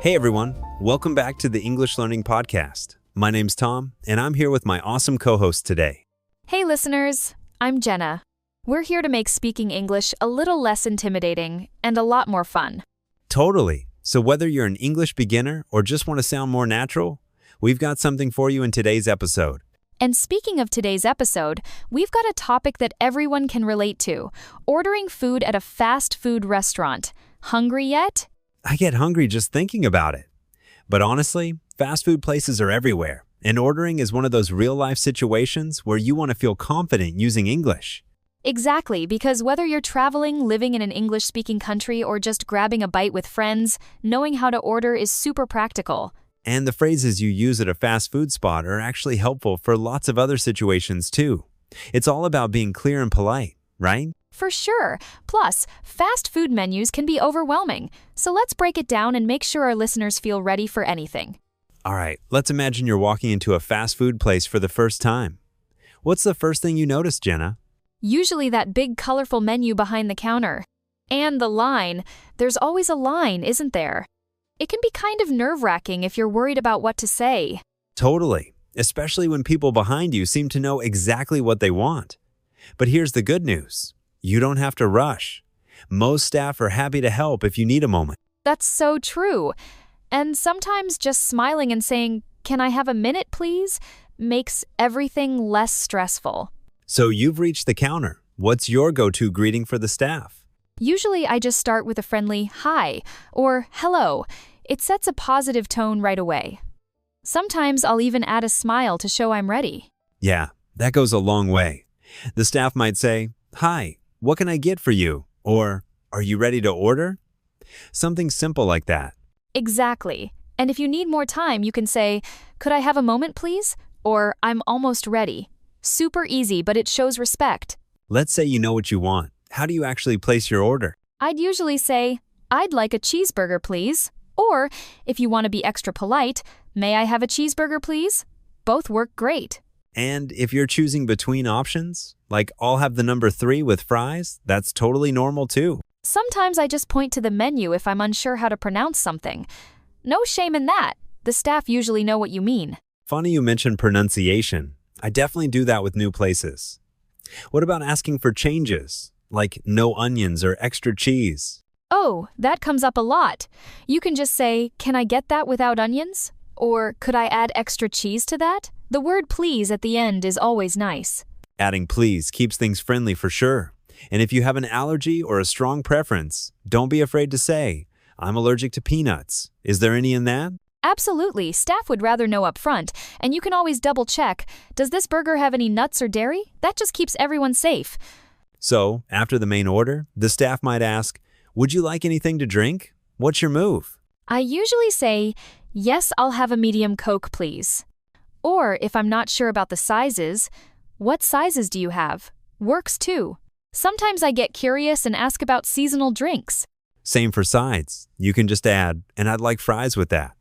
Hey everyone, welcome back to the English Learning Podcast. My name's Tom, and I'm here with my awesome co-host today. Hey listeners, I'm Jenna. We're here to make speaking English a little less intimidating and a lot more fun. Totally. So whether you're an English beginner or just want to sound more natural, we've got something for you in today's episode. And speaking of today's episode, we've got a topic that everyone can relate to: ordering food at a fast food restaurant. Hungry yet? I get hungry just thinking about it. But honestly, fast food places are everywhere, and ordering is one of those real-life situations where you want to feel confident using English. Exactly, because whether you're traveling, living in an English-speaking country, or just grabbing a bite with friends, knowing how to order is super practical. And the phrases you use at a fast food spot are actually helpful for lots of other situations too. It's all about being clear and polite, right? For sure. Plus, fast food menus can be overwhelming. So let's break it down and make sure our listeners feel ready for anything. All right, let's imagine you're walking into a fast food place for the first time. What's the first thing you notice, Jenna? Usually that big colorful menu behind the counter. And the line. There's always a line, isn't there? It can be kind of nerve-wracking if you're worried about what to say. Totally, especially when people behind you seem to know exactly what they want. But here's the good news. You don't have to rush. Most staff are happy to help if you need a moment. That's so true. And sometimes just smiling and saying, "Can I have a minute, please?" makes everything less stressful. So you've reached the counter. What's your go-to greeting for the staff? Usually I just start with a friendly "hi" or "hello." It sets a positive tone right away. Sometimes I'll even add a smile to show I'm ready. Yeah, that goes a long way. The staff might say, "Hi, what can I get for you?" Or, "Are you ready to order?" Something simple like that. Exactly. And if you need more time, you can say, "Could I have a moment, please?" Or, "I'm almost ready." Super easy, but it shows respect. Let's say you know what you want. How do you actually place your order? I'd usually say, "I'd like a cheeseburger, please." Or, if you want to be extra polite, "May I have a cheeseburger, please?" Both work great. And if you're choosing between options, like I'll have the number 3 with fries, that's totally normal too. Sometimes I just point to the menu if I'm unsure how to pronounce something. No shame in that. The staff usually know what you mean. Funny you mentioned pronunciation. I definitely do that with new places. What about asking for changes, like no onions or extra cheese? Oh, that comes up a lot. You can just say, "Can I get that without onions?" Or, "Could I add extra cheese to that?" The word "please" at the end is always nice. Adding "please" keeps things friendly for sure. And if you have an allergy or a strong preference, don't be afraid to say, "I'm allergic to peanuts. Is there any in that?" Absolutely. Staff would rather know up front, and you can always double check. Does this burger have any nuts or dairy? That just keeps everyone safe. So, after the main order, the staff might ask, "Would you like anything to drink? What's your move?" I usually say, "Yes, I'll have a medium Coke, please." Or, if I'm not sure about the sizes, "What sizes do you have?" Works too. Sometimes I get curious and ask about seasonal drinks. Same for sides. You can just add, "And I'd like fries with that."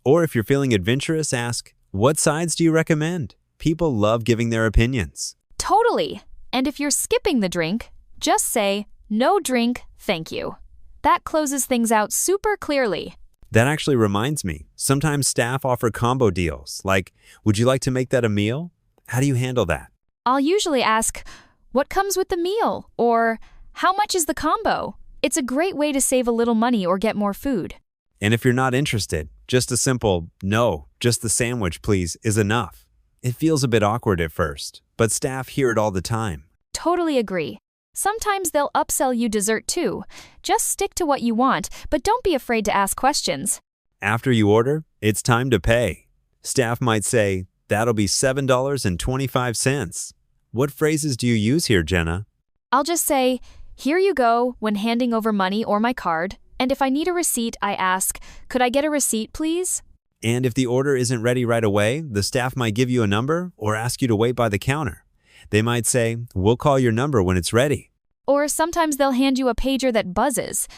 Or if you're feeling adventurous, ask, "What sides do you recommend?" People love giving their opinions. Totally. And if you're skipping the drink, just say, "No drink, thank you." That closes things out super clearly. That actually reminds me, sometimes staff offer combo deals, like, "Would you like to make that a meal?" How do you handle that? I'll usually ask, "What comes with the meal?" Or, "How much is the combo?" It's a great way to save a little money or get more food. And if you're not interested, just a simple, "No, just the sandwich, please," is enough. It feels a bit awkward at first, but staff hear it all the time. Totally agree. Sometimes they'll upsell you dessert too. Just stick to what you want, but don't be afraid to ask questions. After you order, it's time to pay. Staff might say, "That'll be $7.25. What phrases do you use here, Jenna? I'll just say, "Here you go," when handing over money or my card. And if I need a receipt, I ask, "Could I get a receipt, please?" And if the order isn't ready right away, the staff might give you a number or ask you to wait by the counter. They might say, "We'll call your number when it's ready." Or sometimes they'll hand you a pager that buzzes.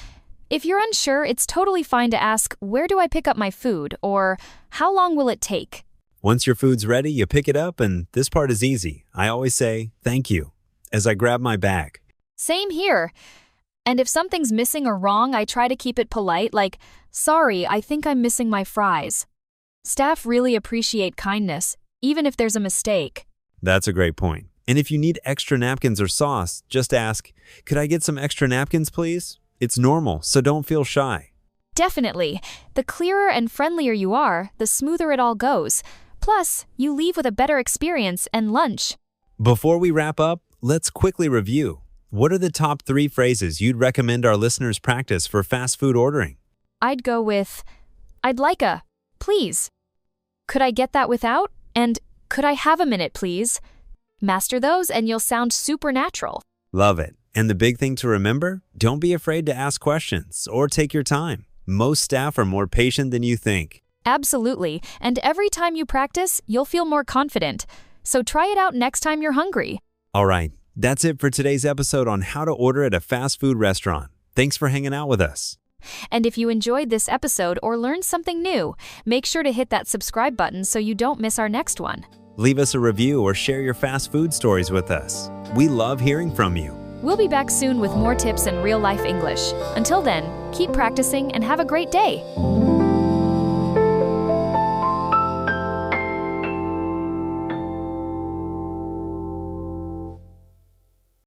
If you're unsure, it's totally fine to ask, "Where do I pick up my food?" Or, "How long will it take?" Once your food's ready, you pick it up, and this part is easy. I always say, "Thank you," as I grab my bag. Same here. And if something's missing or wrong, I try to keep it polite, like, "Sorry, I think I'm missing my fries." Staff really appreciate kindness, even if there's a mistake. That's a great point. And if you need extra napkins or sauce, just ask, "Could I get some extra napkins, please?" It's normal, so don't feel shy. Definitely. The clearer and friendlier you are, the smoother it all goes. Plus, you leave with a better experience and lunch. Before we wrap up, let's quickly review. What are the top 3 phrases you'd recommend our listeners practice for fast food ordering? I'd go with, "I'd like a, please." "Could I get that without?" And "Could I have a minute, please?" Master those and you'll sound supernatural. Love it. And the big thing to remember, don't be afraid to ask questions or take your time. Most staff are more patient than you think. Absolutely. And every time you practice, you'll feel more confident. So try it out next time you're hungry. All right, that's it for today's episode on how to order at a fast food restaurant. Thanks for hanging out with us. And if you enjoyed this episode or learned something new, make sure to hit that subscribe button so you don't miss our next one. Leave us a review or share your fast food stories with us. We love hearing from you. We'll be back soon with more tips and real-life English. Until then, keep practicing and have a great day.